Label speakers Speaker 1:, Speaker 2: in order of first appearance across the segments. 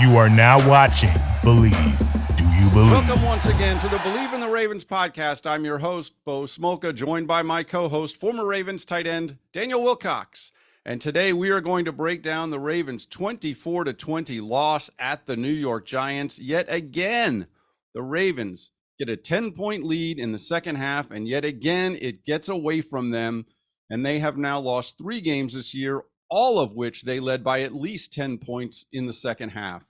Speaker 1: You are now watching Believe. Do you believe?
Speaker 2: Welcome once again to the Believe in the Ravens podcast. I'm your host, Bo Smolka, joined by my co-host, former Ravens tight end, Daniel Wilcox. And today we are going to break down the Ravens' 24-20 loss at the New York Giants. Yet again, the Ravens get a 10-point lead in the second half, and yet again, it gets away from them. And they have now lost 3 games this year, all of which they led by at least 10 points in the second half.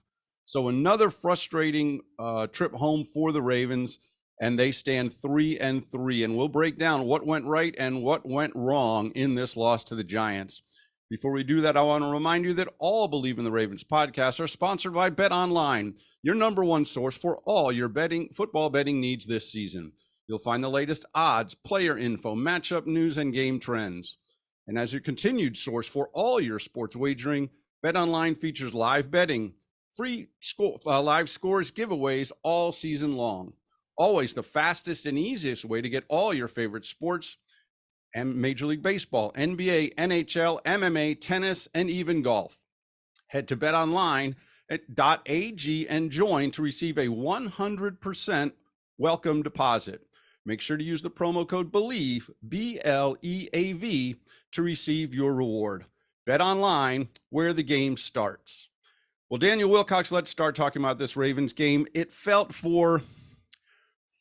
Speaker 2: So another frustrating trip home for the Ravens, and they stand 3-3. And we'll break down what went right and what went wrong in this loss to the Giants. Before we do that, I want to remind you that all Believe in the Ravens podcasts are sponsored by Bet Online, your number one source for all your football betting needs this season. You'll find the latest odds, player info, matchup news, and game trends. And as your continued source for all your sports wagering, BetOnline features live betting, free live scores, giveaways all season long. Always the fastest and easiest way to get all your favorite sports and Major League Baseball, NBA, NHL, MMA, tennis, and even golf. Head to BetOnline at .ag and join to receive a 100% welcome deposit. Make sure to use the promo code BELIEVE, BLEAV, to receive your reward. Bet Online, where the game starts. Well, Daniel Wilcox, let's start talking about this Ravens game. It felt for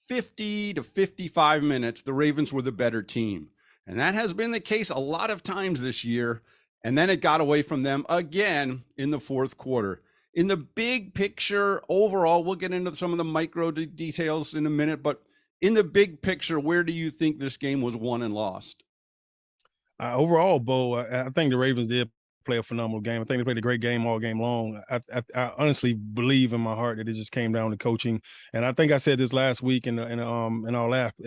Speaker 2: 50 to 55 minutes, the Ravens were the better team. And that has been the case a lot of times this year. And then it got away from them again in the fourth quarter. In the big picture, overall, we'll get into some of the micro details in a minute, but in the big picture, where do you think this game was won and lost?
Speaker 3: Overall, Bo, I think the Ravens did play a phenomenal game. I think they played a great game all game long. I honestly believe in my heart that it just came down to coaching. And I think I said this last week in our last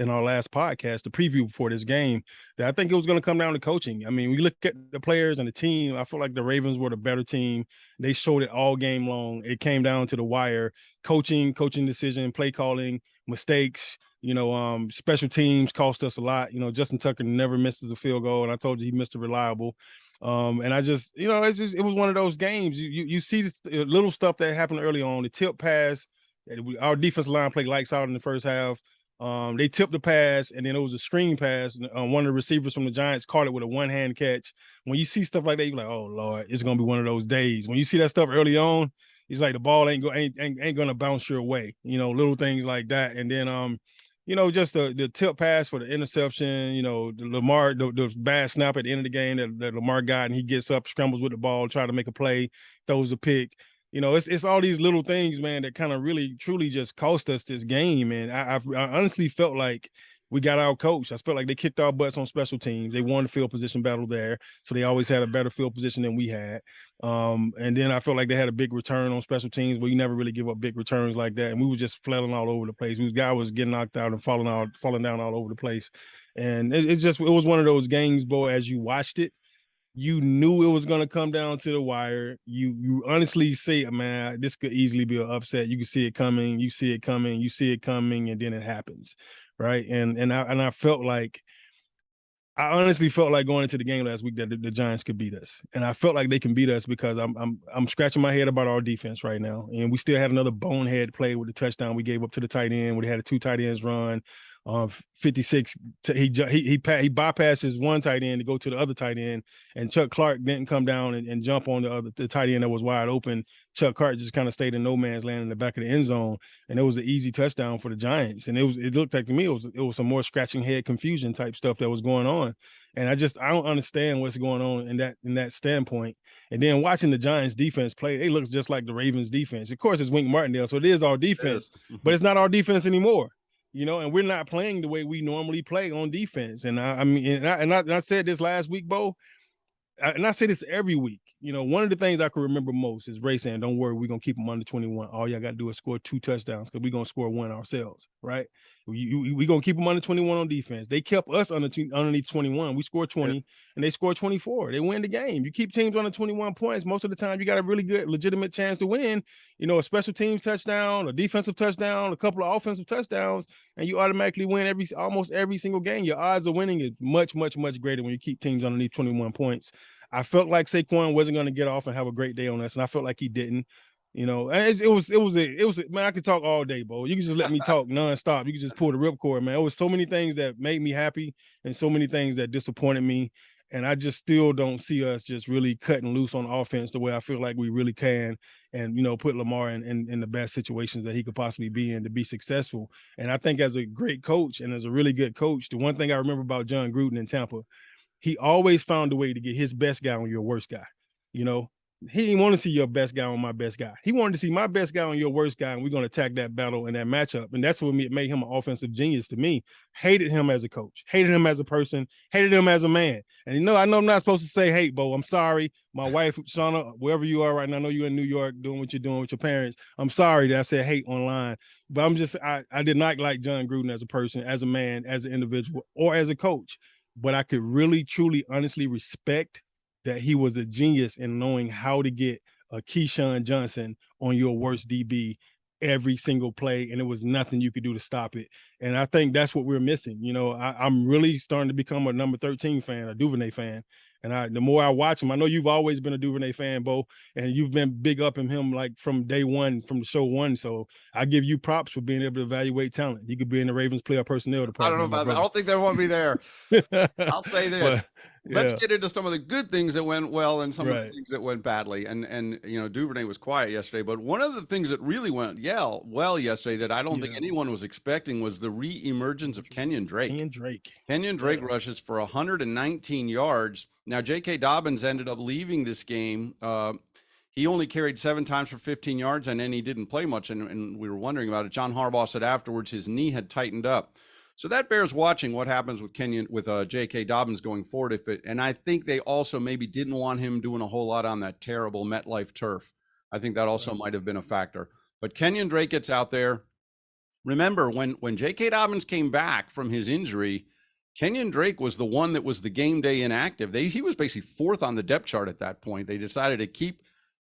Speaker 3: podcast, the preview before this game, that I think it was going to come down to coaching. I mean, we look at the players and the team. I feel like the Ravens were the better team. They showed it all game long. It came down to the wire. Coaching decision, play calling, mistakes. Special teams cost us a lot. Justin Tucker never misses a field goal, and I told you he missed a reliable. And I just, it was one of those games. You see this little stuff that happened early on. The tip pass, our defensive line played lights out in the first half. They tipped the pass, and then it was a screen pass. One of the receivers from the Giants caught it with a one-hand catch. When you see stuff like that, you're like, oh Lord, it's gonna be one of those days. When you see that stuff early on, it's like the ball ain't gonna bounce your way. Little things like that, and then just the tip pass for the interception, the bad snap at the end of the game that Lamar got, and he gets up, scrambles with the ball, try to make a play, throws a pick. It's all these little things, man, that kind of really, truly just cost us this game. And I honestly felt like we got out coached. I felt like they kicked our butts on special teams. They won the field position battle there, so they always had a better field position than we had. And then I felt like they had a big return on special teams, but you never really give up big returns like that. And we were just flailing all over the place. Guy was getting knocked out and falling down all over the place. And it was one of those games, Bo, as you watched it, you knew it was going to come down to the wire. You honestly say, man, this could easily be an upset. You can see it coming. You see it coming. You see it coming, and then it happens. Right. And I honestly felt like going into the game last week that the Giants could beat us. And I felt like they can beat us because I'm scratching my head about our defense right now. And we still had another bonehead play with the touchdown we gave up to the tight end. We had a 2 tight ends run. 56. He bypassed his one tight end to go to the other tight end, and Chuck Clark didn't come down and jump on the tight end that was wide open. Chuck Clark just kind of stayed in no man's land in the back of the end zone, and it was an easy touchdown for the Giants. And it looked like to me it was some more scratching head confusion type stuff that was going on. And I don't understand what's going on in that standpoint. And then watching the Giants defense play, it looks just like the Ravens defense. Of course, it's Wink Martindale, so it is our defense, but it's not our defense anymore. And we're not playing the way we normally play on defense. And I said this last week, Bo, and I say this every week. One of the things I can remember most is Ray saying, "Don't worry, we're gonna keep them under 21. All y'all got to do is score 2 touchdowns because we're gonna score 1 ourselves, right? We're gonna keep them under 21 on defense. They kept us underneath 21. We scored 20, and they scored 24. They win the game. You keep teams under 21 points, most of the time you got a really good, legitimate chance to win. A special teams touchdown, a defensive touchdown, a couple of offensive touchdowns, and you automatically win almost every single game. Your odds of winning is much, much, much greater when you keep teams underneath 21 points. I felt like Saquon wasn't going to get off and have a great day on us, and I felt like he didn't. And man, I could talk all day, Bo. You can just let me talk nonstop. You can just pull the ripcord, man. It was so many things that made me happy and so many things that disappointed me. And I just still don't see us just really cutting loose on offense the way I feel like we really can and, put Lamar in the best situations that he could possibly be in to be successful. And I think as a great coach and as a really good coach, the one thing I remember about John Gruden in Tampa, he always found a way to get his best guy on your worst guy. He didn't want to see your best guy on my best guy. He wanted to see my best guy on your worst guy, and we're going to attack that battle and that matchup. And that's what made him an offensive genius to me. Hated him as a coach, hated him as a person, hated him as a man. And I know I'm not supposed to say hate, Bo. I'm sorry. My wife, Shauna, wherever you are right now, I know you're in New York doing what you're doing with your parents. I'm sorry that I said hate online, but I did not like John Gruden as a person, as a man, as an individual, or as a coach. But I could really, truly, honestly respect that he was a genius in knowing how to get a Keyshawn Johnson on your worst DB every single play, and it was nothing you could do to stop it. And I think that's what we're missing. I'm really starting to become a number 13 fan, a Duvernay fan. And the more I watch him, I know you've always been a Duvernay fan, Bo, and you've been big up in him like from day one, from the show one. So I give you props for being able to evaluate talent. You could be in the Ravens player personnel department.
Speaker 2: I don't know about that. I don't think they want me there. I'll say this. Let's get into some of the good things that went well and some of the things that went badly. And Duvernay was quiet yesterday, but one of the things that really went well yesterday that I don't think anyone was expecting was the re-emergence of Kenyon Drake. Kenyon Drake rushes for 119 yards. Now, J.K. Dobbins ended up leaving this game. He only carried 7 times for 15 yards, and then he didn't play much, and we were wondering about it. John Harbaugh said afterwards his knee had tightened up. So that bears watching what happens with J.K. Dobbins going forward. And I think they also maybe didn't want him doing a whole lot on that terrible MetLife turf. I think that also might have been a factor. But Kenyon Drake gets out there. Remember, when J.K. Dobbins came back from his injury, Kenyon Drake was the one that was the game day inactive. He was basically 4th on the depth chart at that point. They decided to keep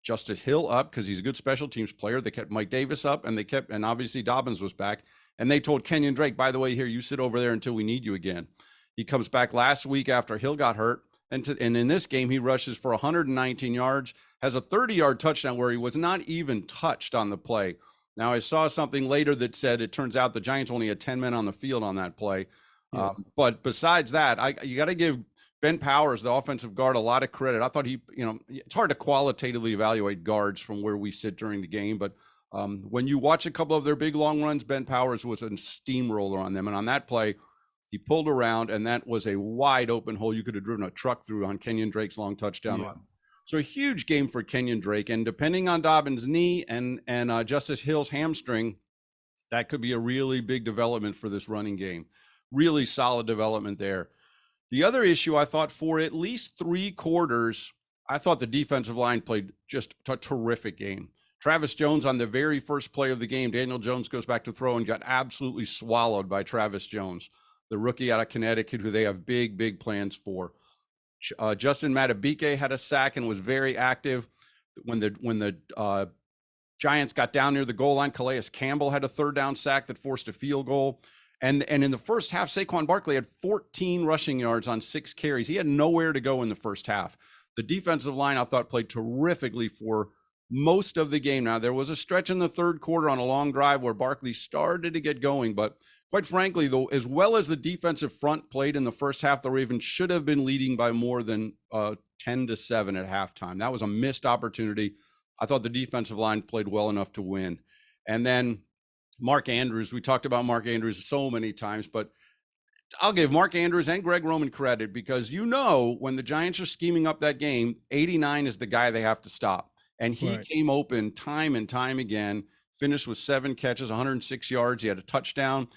Speaker 2: Justice Hill up because he's a good special teams player. They kept Mike Davis up, and obviously Dobbins was back. And they told Kenyon Drake, by the way, here, you sit over there until we need you again. He comes back last week after Hill got hurt. And in this game, he rushes for 119 yards, has a 30-yard touchdown where he was not even touched on the play. Now, I saw something later that said it turns out the Giants only had 10 men on the field on that play. Yeah. But besides that, you got to give Ben Powers, the offensive guard, a lot of credit. I thought it's hard to qualitatively evaluate guards from where we sit during the game, but when you watch a couple of their big long runs, Ben Powers was a steamroller on them. And on that play, he pulled around, and that was a wide open hole you could have driven a truck through on Kenyon Drake's long touchdown run. So a huge game for Kenyon Drake. And depending on Dobbins' knee and Justice Hill's hamstring, that could be a really big development for this running game. Really solid development there. The other issue, I thought, for at least 3 quarters, I thought the defensive line played just a terrific game. Travis Jones on the very first play of the game, Daniel Jones goes back to throw and got absolutely swallowed by Travis Jones, the rookie out of Connecticut, who they have big, big plans for. Justin Matabike had a sack and was very active. When the Giants got down near the goal line, Calais Campbell had a 3rd down sack that forced a field goal. And in the first half, Saquon Barkley had 14 rushing yards on 6 carries. He had nowhere to go in the first half. The defensive line, I thought, played terrifically for most of the game. Now, there was a stretch in the 3rd quarter on a long drive where Barkley started to get going, but quite frankly, though, as well as the defensive front played in the first half, the Ravens should have been leading by more than 10-7 at halftime. That was a missed opportunity. I thought the defensive line played well enough to win. And then Mark Andrews, we talked about Mark Andrews so many times, but I'll give Mark Andrews and Greg Roman credit because when the Giants are scheming up that game, 89 is the guy they have to stop. And he came open time and time again, finished with 7 catches, 106 yards. He had a touchdown,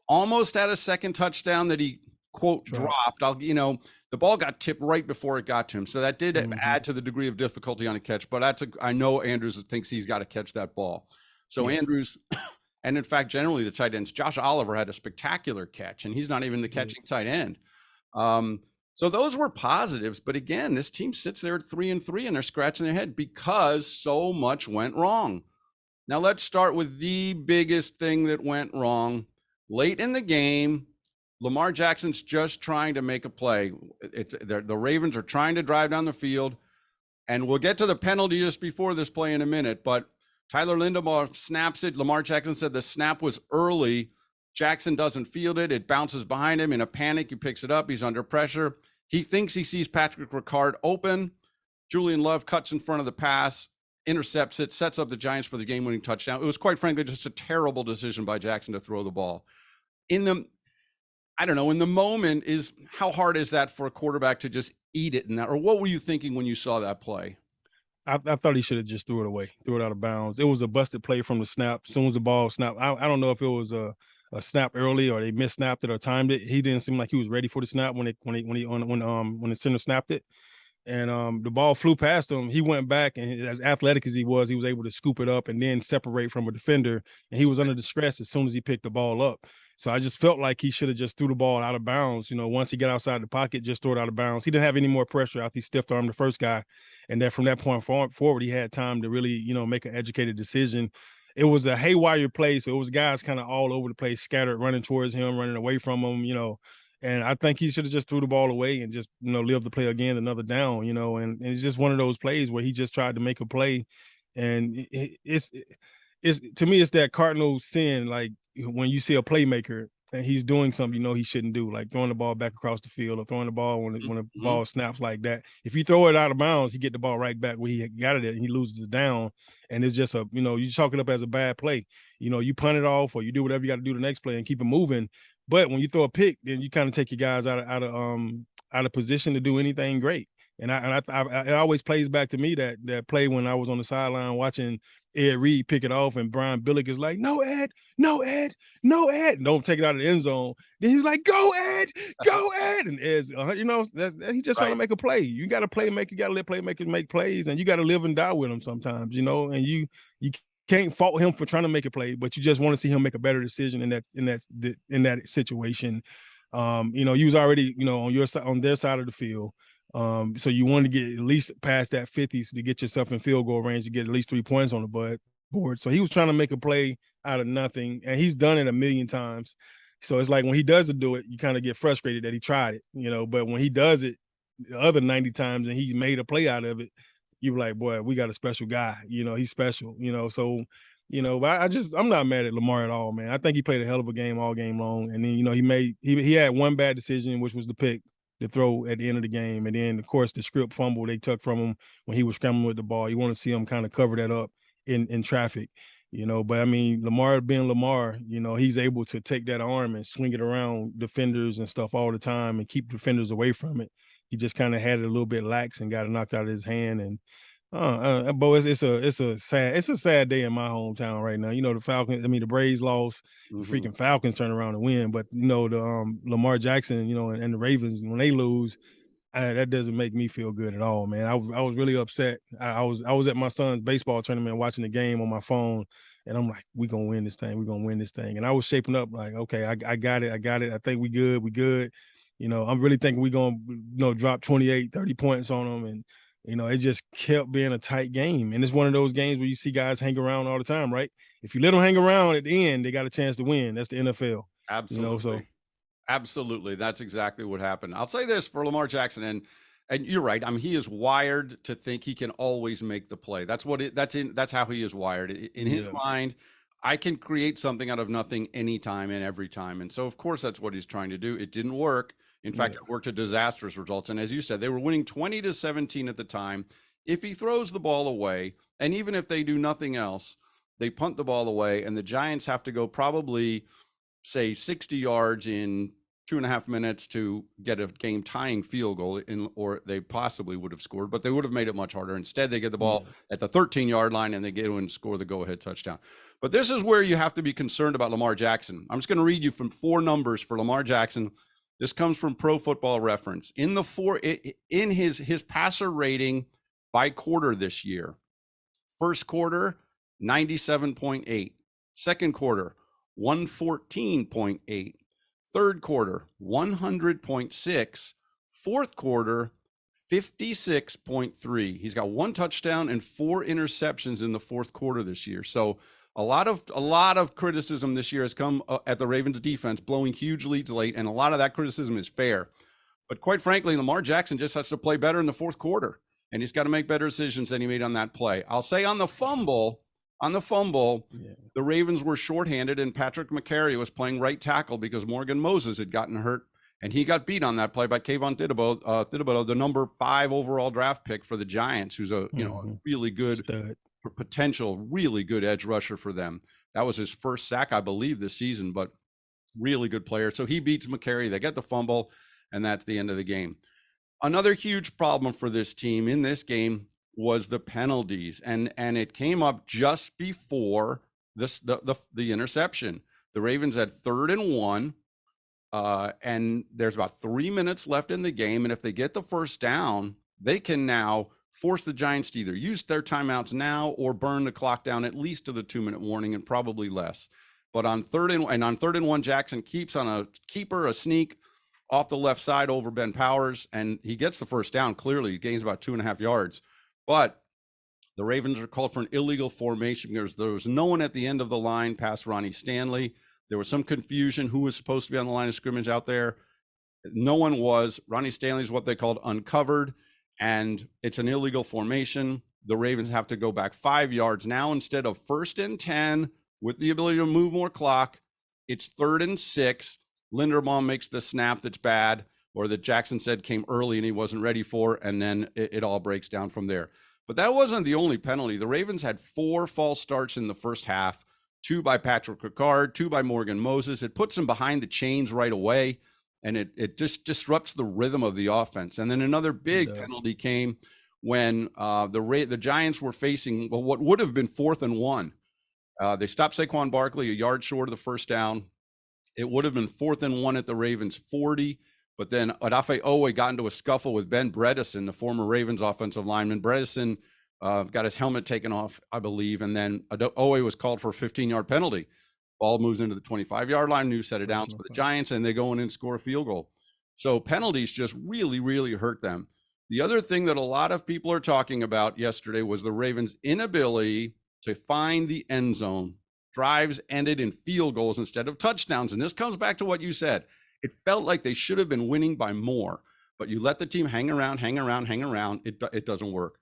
Speaker 2: almost had a second touchdown that he, quote, dropped. The ball got tipped right before it got to him. So that did add to the degree of difficulty on a catch. But I know Andrews thinks he's got to catch that ball. So Andrews, and in fact, generally the tight ends, Josh Oliver had a spectacular catch, and he's not even the catching tight end. So those were positives, but again, this team sits there at 3-3 and they're scratching their head because so much went wrong. Now let's start with the biggest thing that went wrong. Late in the game, Lamar Jackson's just trying to make a play. The Ravens are trying to drive down the field, and we'll get to the penalty just before this play in a minute, but Tyler Linderbaum snaps it. Lamar Jackson said the snap was early. Jackson doesn't field it. It bounces behind him. In a panic, he picks it up. He's under pressure. He thinks he sees Patrick Ricard open. Julian Love cuts in front of the pass, intercepts it, sets up the Giants for the game-winning touchdown. It was, quite frankly, just a terrible decision by Jackson to throw the ball. In the moment, is how hard is that for a quarterback to just eat it in that? Or what were you thinking when you saw that play?
Speaker 3: I thought he should have just threw it away, threw it out of bounds. It was a busted play from the snap. As soon as the ball snapped, I don't know if it was a snap early or they missnapped it or timed it. He didn't seem like he was ready for the snap when the center snapped it. And the ball flew past him. He went back, and as athletic as he was able to scoop it up and then separate from a defender. And he was under distress as soon as he picked the ball up. So I just felt like he should have just threw the ball out of bounds. Once he got outside the pocket, just throw it out of bounds. He didn't have any more pressure after he stiff-armed the first guy. And then from that point forward, he had time to really, make an educated decision. It was a haywire play, so it was guys kind of all over the place, scattered, running towards him, running away from him, and I think he should have just threw the ball away and just, lived the play again, another down, and it's just one of those plays where he just tried to make a play. And it's to me, it's that cardinal sin. Like when you see a playmaker and he's doing something, he shouldn't do, like throwing the ball back across the field or throwing the ball when a ball snaps like that. If you throw it out of bounds, he get the ball right back where he got it at, and he loses it down. And it's just you chalk it up as a bad play. You punt it off or you do whatever you got to do the next play and keep it moving. But when you throw a pick, then you kind of take your guys out of position to do anything great. And it always plays back to me that play when I was on the sideline watching Ed Reed pick it off, and Brian Billick is like, "No, Ed, no, Ed, no, Ed, don't take it out of the end zone." Then he's like, "Go, Ed, go, Ed," and Ed's, he's just trying to make a play. You got to playmaker, you got to let playmakers make plays, and you got to live and die with them sometimes, and you can't fault him for trying to make a play, but you just want to see him make a better decision in that situation. You was already, on their side of the field. So you want to get at least past that 50 to get yourself in field goal range to get at least 3 points on the board. So he was trying to make a play out of nothing, and he's done it a million times. So it's like when he doesn't do it, you kind of get frustrated that he tried it, but when he does it the other 90 times and he made a play out of it, you're like, boy, we got a special guy. He's special. So, but I'm not mad at Lamar at all, man. I think he played a hell of a game all game long. And then, he had one bad decision, which was the pick to throw at the end of the game. And then, of course, the script fumble they took from him when he was scrambling with the ball. You want to see him kind of cover that up in traffic, But I mean, Lamar being Lamar, he's able to take that arm and swing it around defenders and stuff all the time and keep defenders away from it. He just kind of had it a little bit lax and got it knocked out of his hand. And but it's a sad day in my hometown right now. The Falcons. I mean, the Braves lost. The freaking Falcons turn around and win. But the Lamar Jackson, and the Ravens, when they lose, that doesn't make me feel good at all, man. I was really upset. I was at my son's baseball tournament watching the game on my phone, and I'm like, we're gonna win this thing. We're gonna win this thing. And I was shaping up like, okay, I got it. I think we good. We good. I'm really thinking we're going to, drop 28, 30 points on them. And, it just kept being a tight game. And it's one of those games where you see guys hang around all the time, right? If you let them hang around at the end, they got a chance to win. That's the NFL.
Speaker 2: Absolutely. Absolutely. That's exactly what happened. I'll say this for Lamar Jackson, and you're right. I mean, he is wired to think he can always make the play. That's how he is wired. In his mind, I can create something out of nothing anytime and every time. And so, of course, that's what he's trying to do. It didn't work. In fact, it worked to disastrous results. And as you said, they were winning 20-17 at the time. If he throws the ball away, and even if they do nothing else, they punt the ball away, and the Giants have to go probably, say, 60 yards in 2.5 minutes to get a game-tying field goal, or they possibly would have scored, but they would have made it much harder. Instead, they get the ball at the 13-yard line, and they get in and score the go-ahead touchdown. But this is where you have to be concerned about Lamar Jackson. I'm just going to read you from 4 numbers for Lamar Jackson. This comes from Pro Football Reference. In his passer rating by quarter this year, first quarter, 97.8. Second quarter, 114.8. Third quarter, 100.6. Fourth quarter, 56.3. He's got 1 touchdown and 4 interceptions in the fourth quarter this year. So a lot of criticism this year has come at the Ravens defense, blowing huge leads late, and a lot of that criticism is fair. But quite frankly, Lamar Jackson just has to play better in the fourth quarter, and he's got to make better decisions than he made on that play. I'll say on the fumble, On the fumble,
Speaker 3: Yeah.
Speaker 2: the Ravens were shorthanded, and Patrick McCary was playing right tackle because Morgan Moses had gotten hurt, and he got beat on that play by Kayvon Thibodeau, the number 5 overall draft pick for the Giants, who's a a really good
Speaker 3: Stud.
Speaker 2: potential, really good edge rusher for them. That was his first sack, I believe, this season, but really good player. So he beats McCary. They get the fumble, and that's the end of the game. Another huge problem for this team in this game was the penalties, and it came up just before the interception. The Ravens had 3rd and 1, and there's about 3 minutes left in the game, and if they get the first down, they can now force the Giants to either use their timeouts now or burn the clock down at least to the 2-minute warning, and probably less. But on 3rd and 1, Jackson keeps on a sneak off the left side over Ben Powers, and he gets the first down. Clearly, he gains about 2.5 yards. But the Ravens are called for an illegal formation because there was no one at the end of the line past Ronnie Stanley. There was some confusion who was supposed to be on the line of scrimmage out there. No one was. Ronnie Stanley is what they called uncovered, and it's an illegal formation. The Ravens have to go back 5 yards. Now, instead of 1st and 10 with the ability to move more clock, it's 3rd and 6. Linderbaum makes the snap that's bad, or that Jackson said came early and he wasn't ready for, and then it all breaks down from there. But that wasn't the only penalty. The Ravens had 4 false starts in the first half, 2 by Patrick Ricard, 2 by Morgan Moses. It puts them behind the chains right away, and it just disrupts the rhythm of the offense. And then another big penalty came when the Giants were facing what would have been 4th and 1. They stopped Saquon Barkley a yard short of the first down. It would have been 4th and 1 at the Ravens 40, but then Odafe Owe got into a scuffle with Ben Bredesen, the former Ravens offensive lineman. Bredesen got his helmet taken off, I believe, and then Owe was called for a 15-yard penalty. Ball moves into the 25-yard line. New set of downs for the Giants, and they go in and score a field goal. So penalties just really, really hurt them. The other thing that a lot of people are talking about yesterday was the Ravens' inability to find the end zone. Drives ended in field goals instead of touchdowns. And this comes back to what you said. It felt like they should have been winning by more, but you let the team hang around. It doesn't work.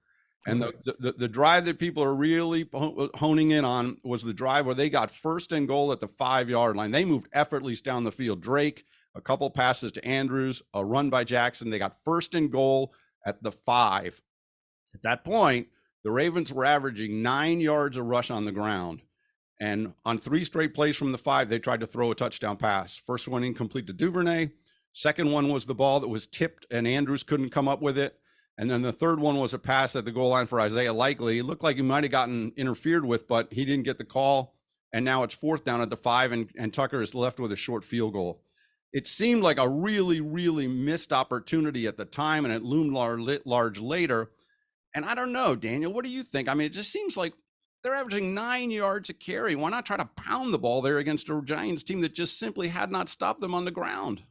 Speaker 2: And the drive that people are really honing in on was the drive where they got 1st and goal at the 5-yard line. They moved effortlessly down the field. Drake, a couple passes to Andrews, a run by Jackson. They got 1st and goal at the 5. At that point, the Ravens were averaging 9 yards a rush on the ground. And on 3 straight plays from the 5, they tried to throw a touchdown pass. First one incomplete to Duvernay. Second one was the ball that was tipped and Andrews couldn't come up with it. And then the third one was a pass at the goal line for Isaiah Likely. It looked like he might have gotten interfered with, but he didn't get the call. And now it's 4th down at the 5, and Tucker is left with a short field goal. It seemed like a really, really missed opportunity at the time, and it loomed large later. And I don't know, Daniel, what do you think? I mean, it just seems like they're averaging 9 yards a carry. Why not try to pound the ball there against a Giants team that just simply had not stopped them on the ground?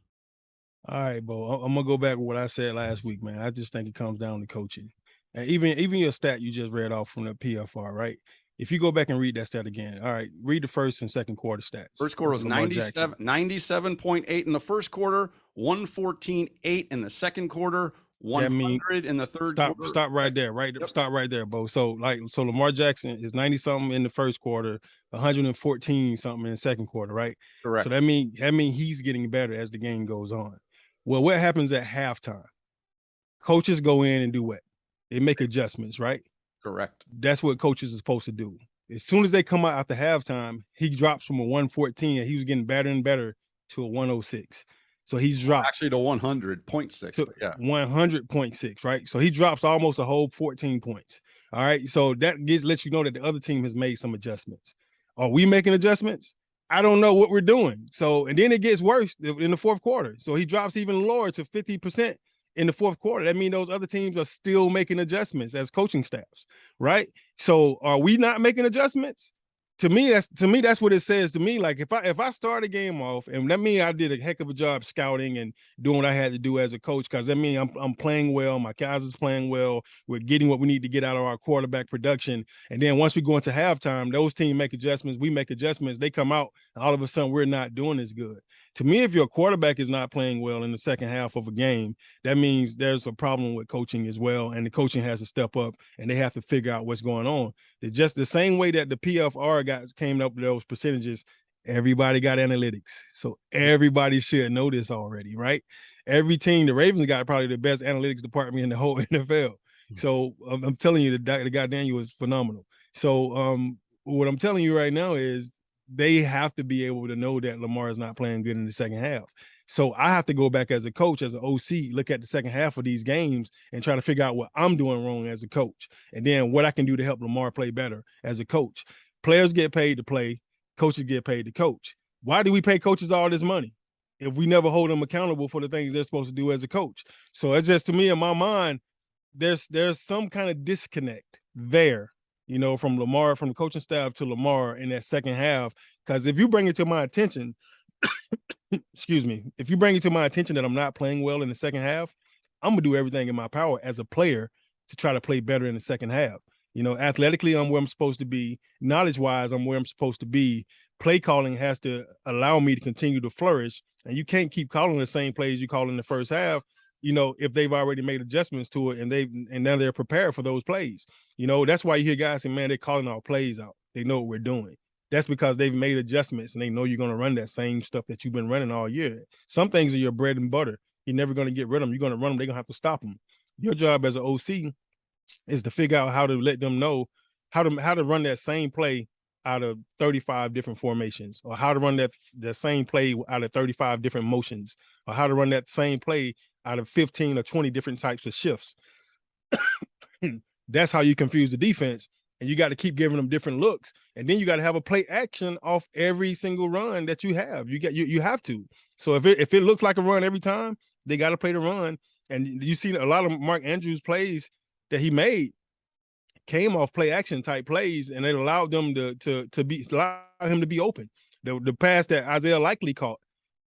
Speaker 3: All right, Bo. I'm gonna go back with what I said last week, man. I just think it comes down to coaching. And even your stat you just read off from the PFR, right? If you go back and read that stat again, all right, read the first and second quarter stats.
Speaker 2: First quarter was 97.8 in the first quarter, 114.8 in the second quarter, 100 in the third quarter.
Speaker 3: Stop right there, right? Yep. Stop right there, Bo. So Lamar Jackson is 90-something in the first quarter, 114-something in the second quarter, right?
Speaker 2: Correct.
Speaker 3: So that mean he's getting better as the game goes on. Well, what happens at halftime? Coaches go in and do what? They make adjustments, right?
Speaker 2: Correct.
Speaker 3: That's what coaches are supposed to do. As soon as they come out after halftime, he drops from a 114, and he was getting better and better to a 106. So he's dropped
Speaker 2: actually to 100.6. Yeah,
Speaker 3: 100.6, right? So he drops almost a whole 14 points. All right. So that lets you know that the other team has made some adjustments. Are we making adjustments? I don't know what we're doing. So, and then it gets worse in the fourth quarter. So he drops even lower to 50% in the fourth quarter. That means those other teams are still making adjustments as coaching staffs, right? So are we not making adjustments to me, that's what it says to me. Like if I start a game off, and that means I did a heck of a job scouting and doing what I had to do as a coach, because that means I'm playing well, my guys is playing well, we're getting what we need to get out of our quarterback production. And then once we go into halftime, those teams make adjustments, we make adjustments, they come out, and all of a sudden we're not doing as good. To me, if your quarterback is not playing well in the second half of a game, that means there's a problem with coaching as well, and the coaching has to step up and they have to figure out what's going on. It's just the same way that the PFR guys came up with those percentages. Everybody got analytics, so everybody should know this already, right? Every team, the Ravens got probably the best analytics department in the whole NFL. So I'm telling you, the guy Daniel is phenomenal. So what I'm telling you right now is they have to be able to know that Lamar is not playing good in the second half. So I have to go back as a coach, as an OC, look at the second half of these games and try to figure out what I'm doing wrong as a coach, and then what I can do to help Lamar play better as a coach. Players get paid to play, coaches get paid to coach. Why do we pay coaches all this money if we never hold them accountable for the things they're supposed to do as a coach? So it's just, to me, in my mind, there's some kind of disconnect there, from Lamar, from the coaching staff to Lamar in that second half. Because if you bring it to my attention, excuse me, if you bring it to my attention that I'm not playing well in the second half, I'm gonna do everything in my power as a player to try to play better in the second half. Athletically, I'm where I'm supposed to be. Knowledge-wise, I'm where I'm supposed to be. Play calling has to allow me to continue to flourish, and you can't keep calling the same plays you call in the first half, if they've already made adjustments to it and now they're prepared for those plays. That's why you hear guys say, man, they're calling our plays out. They know what we're doing. That's because they've made adjustments and they know you're going to run that same stuff that you've been running all year. Some things are your bread and butter. You're never going to get rid of them. You're going to run them. They're going to have to stop them. Your job as an OC is to figure out how to let them know how to run that same play out of 35 different formations, or how to run that same play out of 35 different motions, or how to run that same play out of 15 or 20 different types of shifts. That's how you confuse the defense. And you got to keep giving them different looks. And then you got to have a play action off every single run that you have. You have to. So if it looks like a run every time, they got to play the run. And you see a lot of Mark Andrews plays that he made came off play action type plays, and it allowed them allow him to be open. The pass that Isaiah Likely caught,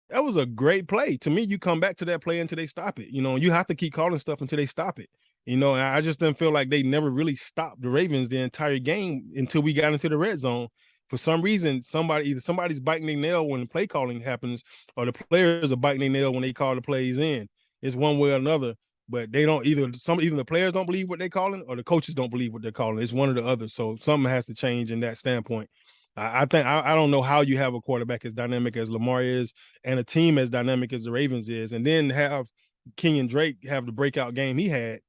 Speaker 3: that was a great play. To me, you come back to that play until they stop it. You have to keep calling stuff until they stop it. I just didn't feel like they never really stopped the Ravens the entire game until we got into the red zone. For some reason, somebody's biting their nail when the play calling happens, or the players are biting their nail when they call the plays in. It's one way or another, but they don't either the players don't believe what they're calling, or the coaches don't believe what they're calling. It's one or the other. So something has to change in that standpoint. I think I don't know how you have a quarterback as dynamic as Lamar is, and a team as dynamic as the Ravens is, and then have Kenyon Drake have the breakout game he had,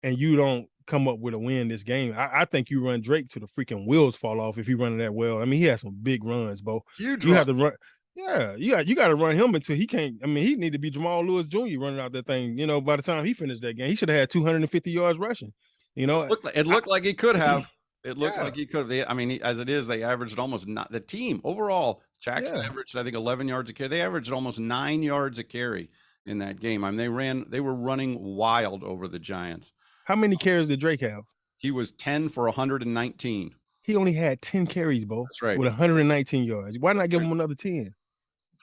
Speaker 3: and you don't come up with a win this game. I think you run Drake to the freaking wheels fall off if he running that well. I mean, he has some big runs, Bo.
Speaker 2: Huge
Speaker 3: you
Speaker 2: run.
Speaker 3: have to run. Yeah, you got to run him until he can't. I mean, he need to be Jamal Lewis Jr. running out that thing. By the time he finished that game, he should have had 250 yards rushing.
Speaker 2: It looked like he could have. It looked like he could have. I mean, as it is, they averaged almost not the team overall. Jackson averaged, I think, 11 yards a carry. They averaged almost 9 yards a carry in that game. I mean, they were running wild over the Giants.
Speaker 3: How many carries did Drake have?
Speaker 2: He was 10 for 119.
Speaker 3: He only had 10 carries, Bo.
Speaker 2: That's right.
Speaker 3: With 119 yards. Why not give him another 10?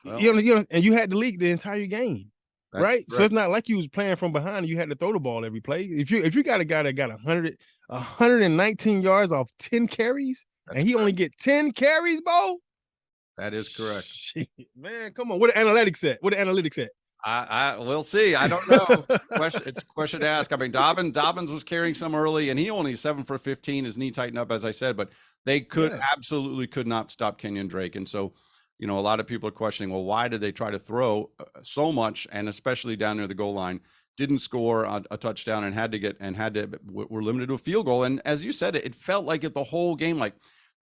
Speaker 3: Well, and you had the lead the entire game, right? So it's not like you was playing from behind and you had to throw the ball every play. If you got a guy that got 119 yards off 10 carries, and he only get 10 carries, Bo?
Speaker 2: That is correct.
Speaker 3: Shit, man, come on. What the analytics at?
Speaker 2: We'll see. I don't know. It's a question to ask. I mean, Dobbins was carrying some early, and he only 7 for 15. His knee tightened up, as I said, but they absolutely could not stop Kenyon Drake. And so, a lot of people are questioning, well, why did they try to throw so much, and especially down near the goal line, didn't score a touchdown and were limited to a field goal. And as you said, it felt like the whole game, like,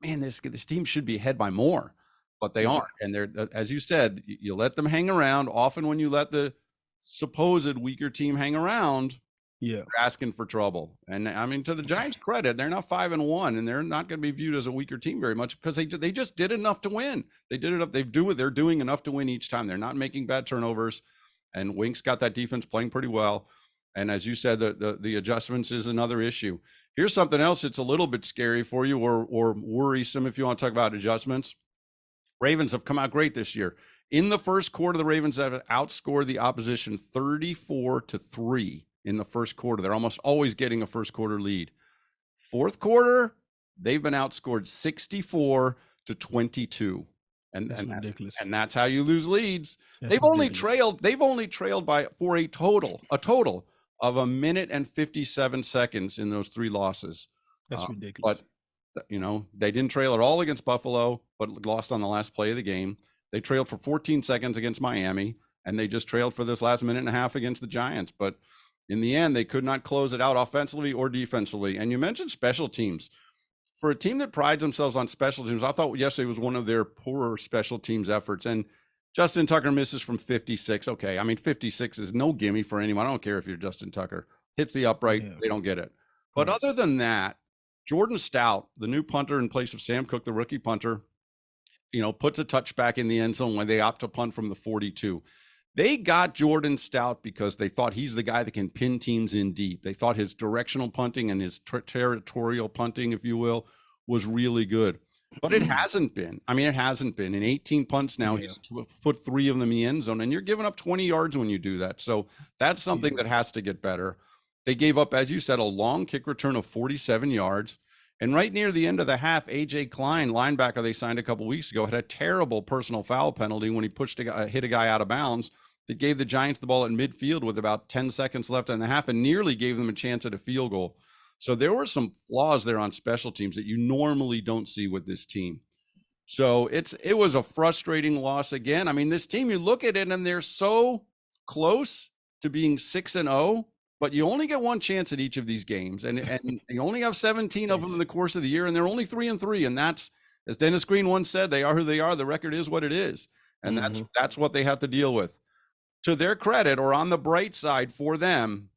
Speaker 2: man, this team should be ahead by more. But they aren't. And they're, as you said, you let them hang around. Often when you let the supposed weaker team hang around, you're asking for trouble. And I mean, to the Giants' credit, they're not 5-1, and they're not going to be viewed as a weaker team very much because they just did enough to win. They did enough. They're doing enough to win each time. They're not making bad turnovers. And Wink's got that defense playing pretty well. And as you said, the adjustments is another issue. Here's something else that's a little bit scary for you or worrisome if you want to talk about adjustments. Ravens have come out great this year. In the first quarter, the Ravens have outscored the opposition 34-3 in the first quarter. They're almost always getting a first quarter lead. Fourth quarter, they've been outscored 64-22. And
Speaker 3: That's ridiculous.
Speaker 2: And that's how you lose leads.
Speaker 3: That's
Speaker 2: They've only trailed by for a total of 1 minute and 57 seconds in those 3 losses.
Speaker 3: That's ridiculous.
Speaker 2: But they didn't trail at all against Buffalo, but lost on the last play of the game. They trailed for 14 seconds against Miami, and they just trailed for this last minute and a half against the Giants. But in the end, they could not close it out offensively or defensively. And you mentioned special teams. For a team that prides themselves on special teams, I thought yesterday was one of their poorer special teams efforts. And Justin Tucker misses from 56. Okay, I mean, 56 is no gimme for anyone. I don't care if you're Justin Tucker. Hits the upright, They don't get it. But other than that, Jordan Stout, the new punter in place of Sam Cook, the rookie punter, puts a touchback in the end zone when they opt to punt from the 42. They got Jordan Stout because they thought he's the guy that can pin teams in deep. They thought his directional punting and his territorial punting, if you will, was really good. But it hasn't been. I mean, it hasn't been. In 18 punts now, he's put 3 of them in the end zone, and you're giving up 20 yards when you do that. So that's something that has to get better. They gave up, as you said, a long kick return of 47 yards. And right near the end of the half, A.J. Klein, linebacker they signed a couple weeks ago, had a terrible personal foul penalty when he hit a guy out of bounds that gave the Giants the ball at midfield with about 10 seconds left in the half and nearly gave them a chance at a field goal. So there were some flaws there on special teams that you normally don't see with this team. So it was a frustrating loss again. I mean, this team, you look at it and they're so close to being 6-0, but you only get one chance at each of these games. And you only have 17 of them in the course of the year, and they're only 3-3. And that's, as Dennis Green once said, they are who they are. The record is what it is. And that's what they have to deal with. To their credit, or on the bright side for them,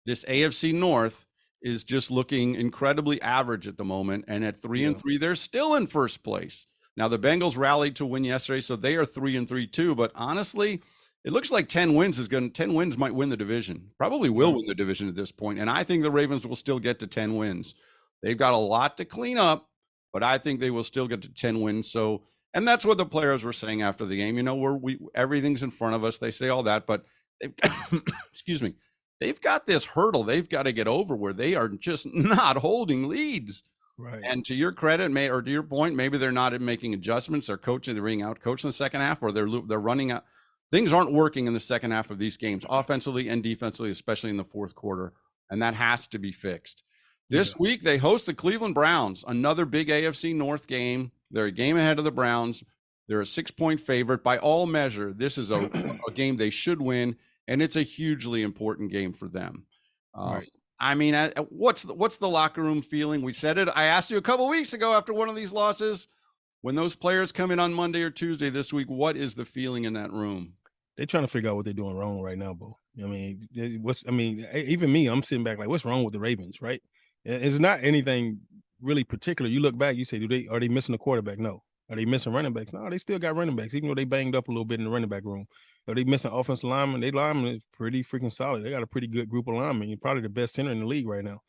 Speaker 2: this AFC North is just looking incredibly average at the moment. And at 3-3, they're still in first place. Now, the Bengals rallied to win yesterday, so they are 3-3 too. But honestly, it looks like 10 wins might win the division. Probably will win the division at this point. And I think the Ravens will still get to 10 wins. They've got a lot to clean up, but I think they will still get to 10 wins. So, and that's what the players were saying after the game. Everything's in front of us. They say all that, but excuse me, they've got this hurdle they've got to get over where they are just not holding leads.
Speaker 3: Right.
Speaker 2: And to your credit, or to your point, maybe they're not making adjustments. They're being out coached in the second half, or they're running out. Things aren't working in the second half of these games, offensively and defensively, especially in the fourth quarter, and that has to be fixed. This week, they host the Cleveland Browns, another big AFC North game. They're a game ahead of the Browns. They're a 6-point favorite. By all measure, this is a game they should win, and it's a hugely important game for them.
Speaker 3: Right.
Speaker 2: I mean, what's the locker room feeling? We said it. I asked you a couple weeks ago after one of these losses, when those players come in on Monday or Tuesday this week, what is the feeling in that room?
Speaker 3: They're trying to figure out what they're doing wrong right now, Bo. I mean, even me, I'm sitting back like, what's wrong with the Ravens, right? It's not anything really particular. You look back, you say, are they missing a quarterback? No. Are they missing running backs? No, they still got running backs, even though they banged up a little bit in the running back room. Are they missing offensive linemen? They linemen is pretty freaking solid. They got a pretty good group of linemen. You're probably the best center in the league right now,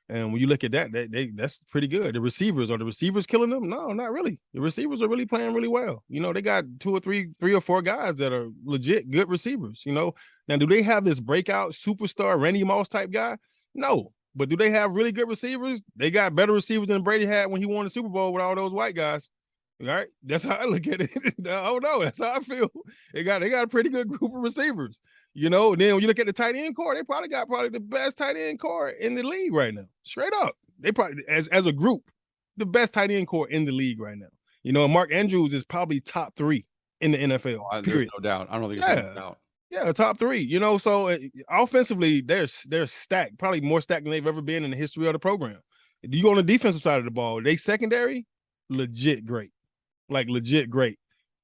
Speaker 3: And when you look at that, that's pretty good. The receivers, are the receivers killing them? No, not really. The receivers are really playing really well. They got three or four guys that are legit good receivers, Now, do they have this breakout superstar Randy Moss type guy? No. But do they have really good receivers? They got better receivers than Brady had when he won the Super Bowl with all those white guys. All right. That's how I look at it. Oh no, that's how I feel. They got a pretty good group of receivers. And then when you look at the tight end core, they probably got the best tight end core in the league right now. Straight up. They probably, as a group, the best tight end core in the league right now. And Mark Andrews is probably top 3 in the NFL.
Speaker 2: There's no doubt. I don't think there's no doubt.
Speaker 3: Yeah, top 3, so offensively, they're stacked, probably more stacked than they've ever been in the history of the program. You go on the defensive side of the ball, they secondary, legit great. Like legit great.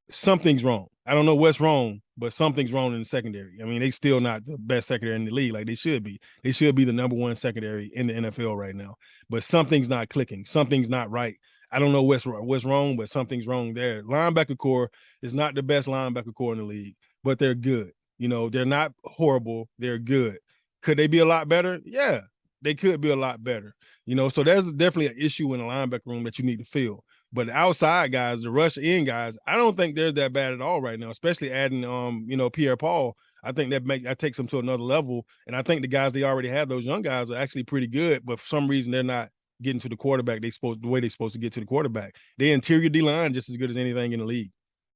Speaker 3: Something's wrong. I don't know what's wrong, but something's wrong in the secondary. I mean, they still not the best secondary in the league like they should be. They should be the number 1 secondary in the NFL right now. But something's not clicking. Something's not right. I don't know what's wrong, but something's wrong there. Linebacker core is not the best linebacker core in the league, but they're good. They're not horrible. They're good. Could they be a lot better? Yeah, they could be a lot better. So there's definitely an issue in the linebacker room that you need to fill. But the outside guys, the rush in guys, I don't think they're that bad at all right now, especially adding Pierre Paul. I think that takes them to another level. And I think the guys they already have, those young guys, are actually pretty good, but for some reason they're not getting to the quarterback the way they're supposed to get to the quarterback. Their interior D-line just as good as anything in the league.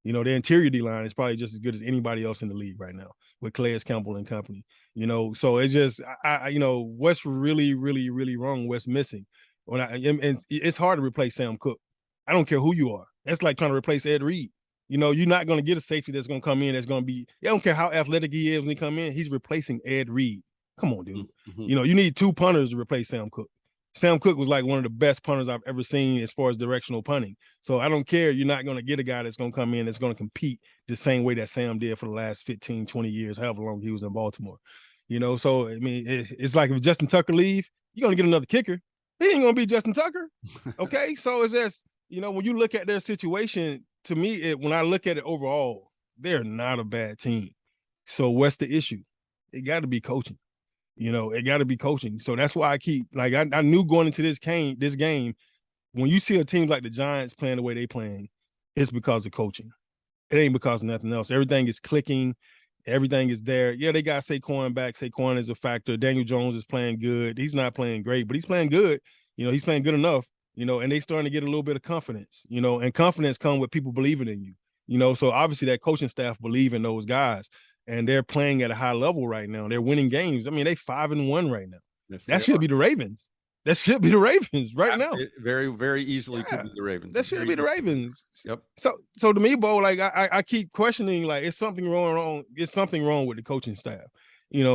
Speaker 3: Their interior D-line is probably just as good as anybody else in the league right now with Calais Campbell and company. So it's just what's really, really, really wrong, what's missing. And it's hard to replace Sam Cook. I don't care who you are. That's like trying to replace Ed Reed. You're not going to get a safety that's going to come in that's going to be – I don't care how athletic he is when he come in. He's replacing Ed Reed. Come on, dude.
Speaker 2: Mm-hmm.
Speaker 3: You need 2 punters to replace Sam Cook. Sam Cook was like one of the best punters I've ever seen as far as directional punting. So I don't care. You're not going to get a guy that's going to come in that's going to compete the same way that Sam did for the last 15, 20 years, however long he was in Baltimore. So, I mean, it's like if Justin Tucker leave, you're going to get another kicker. He ain't going to be Justin Tucker. Okay? So it's just, when you look at their situation, to me, when I look at it overall, they're not a bad team. So what's the issue? It got to be coaching. It got to be coaching. So that's why I keep I knew going into this game, when you see a team like the Giants playing the way they playing, it's because of coaching. It ain't because of nothing else. Everything is clicking. Everything is there. Yeah, they got Saquon back. Saquon is a factor. Daniel Jones is playing good. He's not playing great, but he's playing good. He's playing good enough. And they starting to get a little bit of confidence. And confidence comes with people believing in you. So obviously that coaching staff believe in those guys. And they're playing at a high level right now. They're winning games. I mean, they 5-1 right now.
Speaker 2: Yes,
Speaker 3: that should be the Ravens. That should be the Ravens right now.
Speaker 2: It very, very easily could be the Ravens.
Speaker 3: That should be the Ravens.
Speaker 2: Yep.
Speaker 3: So to me, Bo, like I keep questioning, like, is something wrong? Is something wrong with the coaching staff?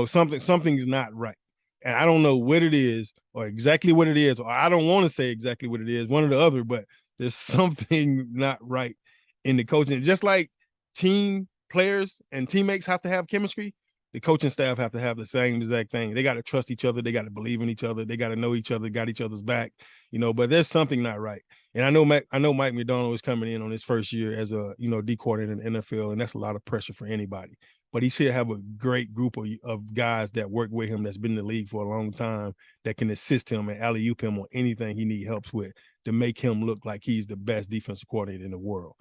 Speaker 3: Something's not right. And I don't know what it is or exactly what it is, or I don't want to say exactly what it is, one or the other, but there's something not right in the coaching. Just like team players and teammates have to have chemistry, the coaching staff have to have the same exact thing. They got to trust each other. They got to believe in each other. They got to know each other, got each other's back, but there's something not right. And I know Mike McDonald is coming in on his first year as a, D coordinator in the NFL, and that's a lot of pressure for anybody. But he should have a great group of guys that work with him that's been in the league for a long time that can assist him and alley-oop him on anything he needs helps with to make him look like he's the best defensive coordinator in the world.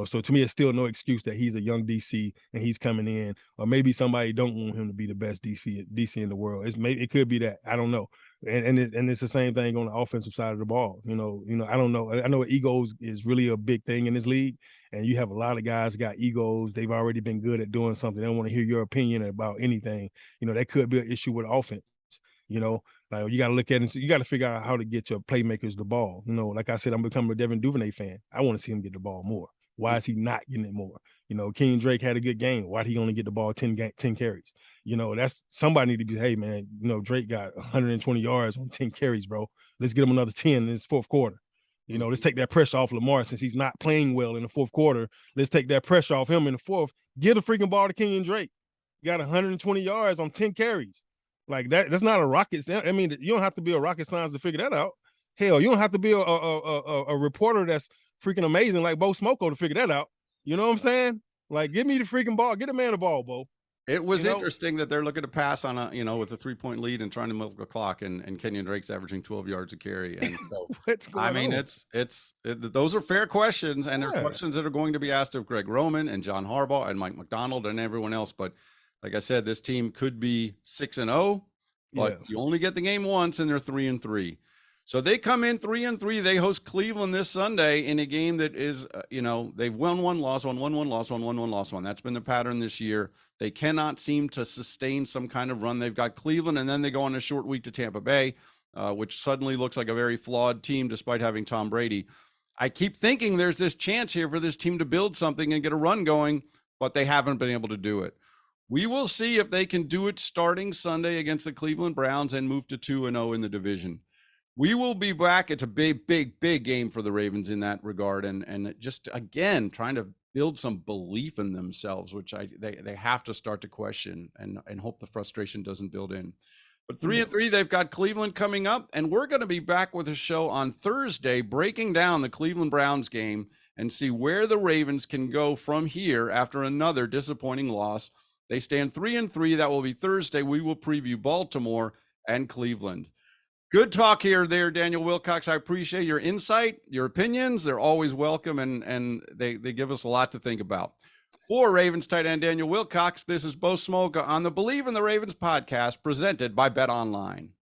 Speaker 3: So to me, it's still no excuse that he's a young DC and he's coming in, or maybe somebody don't want him to be the best DC in the world. It could be that. I don't know. And it's the same thing on the offensive side of the ball. I don't know. I know egos is really a big thing in this league, and you have a lot of guys got egos. They've already been good at doing something. They don't want to hear your opinion about anything. That could be an issue with offense. Like you got to look at it. And you got to figure out how to get your playmakers the ball. Like I said, I'm becoming a Devin Duvernay fan. I want to see him get the ball more. Why is he not getting it more? King Drake had a good game. Why'd he only get the ball 10 carries? That's somebody need to be, hey, man, Drake got 120 yards on 10 carries, bro. Let's get him another 10 in this fourth quarter. Let's take that pressure off Lamar since he's not playing well in the fourth quarter. Let's take that pressure off him in the fourth. Get a freaking ball to King Drake. You got 120 yards on 10 carries. Like that's not a rocket. I mean, you don't have to be a rocket science to figure that out. Hell, you don't have to be a reporter that's freaking amazing like Bo Smolka to figure that out. You know what I'm saying? Like, give me the freaking ball. Get a man the ball, Bo.
Speaker 2: It was interesting that they're looking to pass on with a 3-point lead and trying to milk the clock, and Kenyon Drake's averaging 12 yards a carry. And so,
Speaker 3: what's going on?
Speaker 2: Those are fair questions, and they're questions that are going to be asked of Greg Roman and John Harbaugh and Mike McDonald and everyone else. But like I said, this team could be 6-0, but you only get the game once, and they're 3-3. So they come in 3-3. They host Cleveland this Sunday in a game that is, they've won one, lost one, won one, lost one, won one, lost one. That's been the pattern this year. They cannot seem to sustain some kind of run. They've got Cleveland, and then they go on a short week to Tampa Bay, which suddenly looks like a very flawed team despite having Tom Brady. I keep thinking there's this chance here for this team to build something and get a run going, but they haven't been able to do it. We will see if they can do it starting Sunday against the Cleveland Browns and move to 2-0 in the division. We will be back. It's a big, big, big game for the Ravens in that regard. And just, again, trying to build some belief in themselves, which they have to start to question and hope the frustration doesn't build in. But 3-3, they've got Cleveland coming up, and we're going to be back with a show on Thursday breaking down the Cleveland Browns game and see where the Ravens can go from here after another disappointing loss. They stand 3-3. That will be Thursday. We will preview Baltimore and Cleveland. Good talk here there, Daniel Wilcox. I appreciate your insight, your opinions. They're always welcome, and they give us a lot to think about. For Ravens tight end Daniel Wilcox, this is Bo Smolka on the Believe in the Ravens podcast presented by Bet Online.